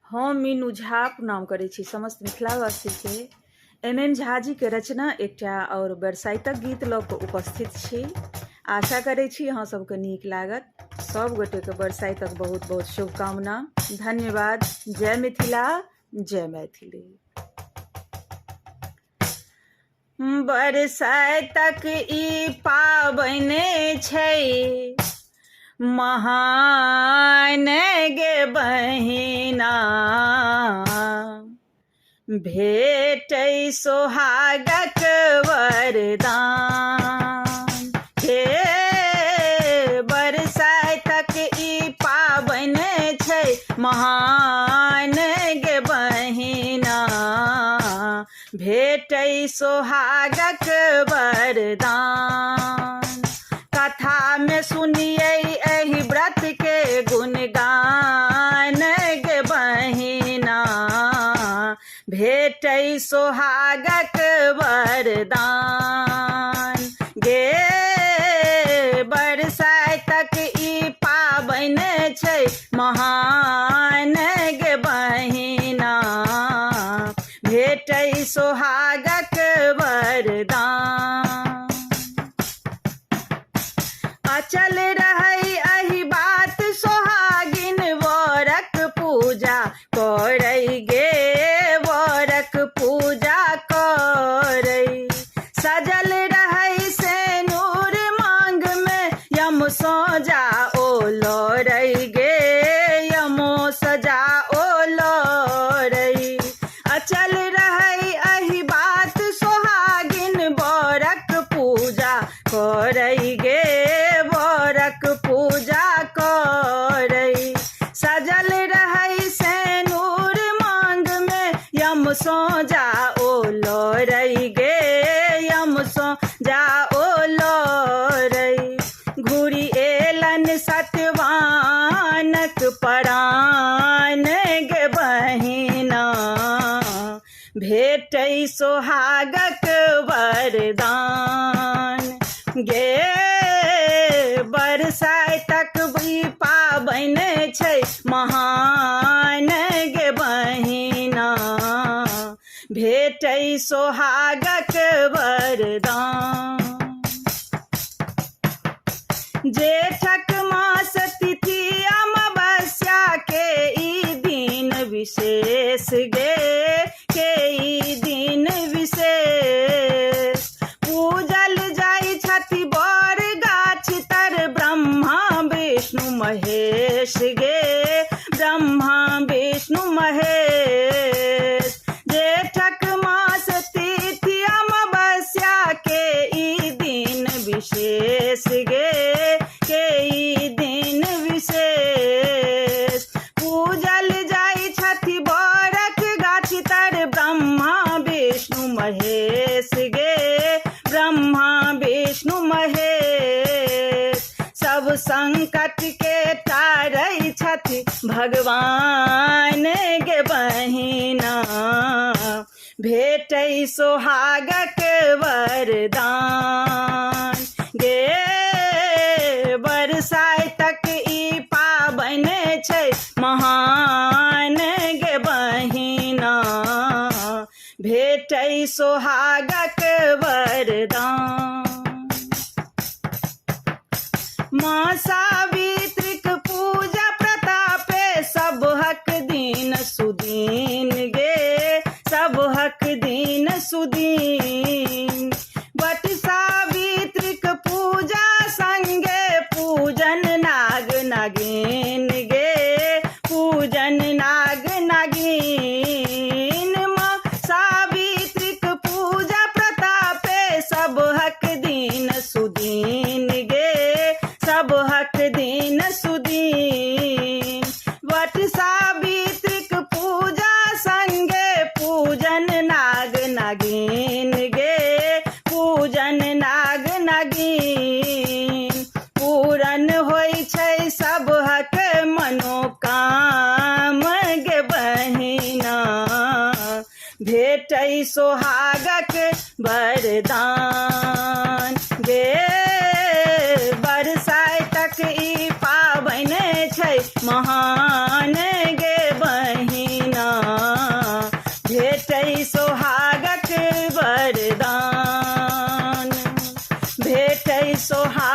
हम मीनू झा प्रणाम करै छी समस्त मिथिलावासी के। एम झा जी के रचना एकटा और बरसाइतक गीत लऽ कऽ उपस्थित छी। आशा करै छी अहाँ सबके नीक लागत। सब गोटे के बरसाइतक बहुत बहुत शुभकामना। धन्यवाद। जय मिथिला, जय मैथिली। बरसाइतक ई पाबनि छै महान गे बहिना, भेटै सोहागक वरदान। हे बरसाइतक ई पाबनि छै महान गे बहिना, भेटै सोहागक वरदान। कथा में सुनिए एहि व्रत के गुणगान गे बहिना, भेटै सोहागक वरदान। गे बरसाइतक ई पाबनि छै महान गे बहिना, भेटै सोहागक वरदान। अचल रहै एहि बात सोहागिन वरक पूजा करै गे, वरक पूजा करै। सजल रहै सेनुर मांग में यम सोजा ओ लरै गे, यमो सजा ओ लरै। अचल रहै एहि बात सोहागिन वरक पूजा करै गे, वरक पूजा करै। सजल रहै सेनुर मांग में यम सोजा ओ लरै गे, यम सोजा ओ लरै। घुरि एलन सतवानक परान गे बहिना, भेटै सोहागक वरदान। गे बरसाइतक ई पाबनि छै महान गे बहिना, भेटै सोहागक वरदान। जेठक मास तिथि अमावस्या के ई दिन विशेष गे, के ई दिन विशेष। पूजल जाइ छथि बर गाछ तर ब्रह्मा विष्णु महेश गे, ब्रह्मा विष्णु महेश। जेठक मास तिथि अमावस्या के ई दिन विशेष गे, के ई दिन विशेष। पूजल जाइ छथि बरक गाछ तर ब्रह्मा विष्णु महेश गे, ब्रह्मा विष्णु महेश। सब संकट के टारै छथि भगवान गे बहिना, भेटै सोहागक वरदान। गे बरसाइतक ई पाबनि छै महान गे बहिना, भेटै सोहागक वरदान। माँ सावित्रीक पूजा प्रतापे सबहक दिन सुदीन गे, सबहक दिन सुदीन। बट सावित्रीक पूजा संगे पूजन नाग नागिन गे, पूजन नाग नागिन। माँ सावित्रीक पूजा प्रतापे सबहक दिन सुदीन गे, सबहक दिन सुदीन। वट सावित्रीक पूजा संगे पूजन नाग नागिन गे, पूजन नाग नागिन। पूरन होइ छै सबहक मनोकाम गे बहिना, भेटै सोहागक वरदान। गे बरसाइतक ई पाबनि छै महान गे बहिना, जय सोहाग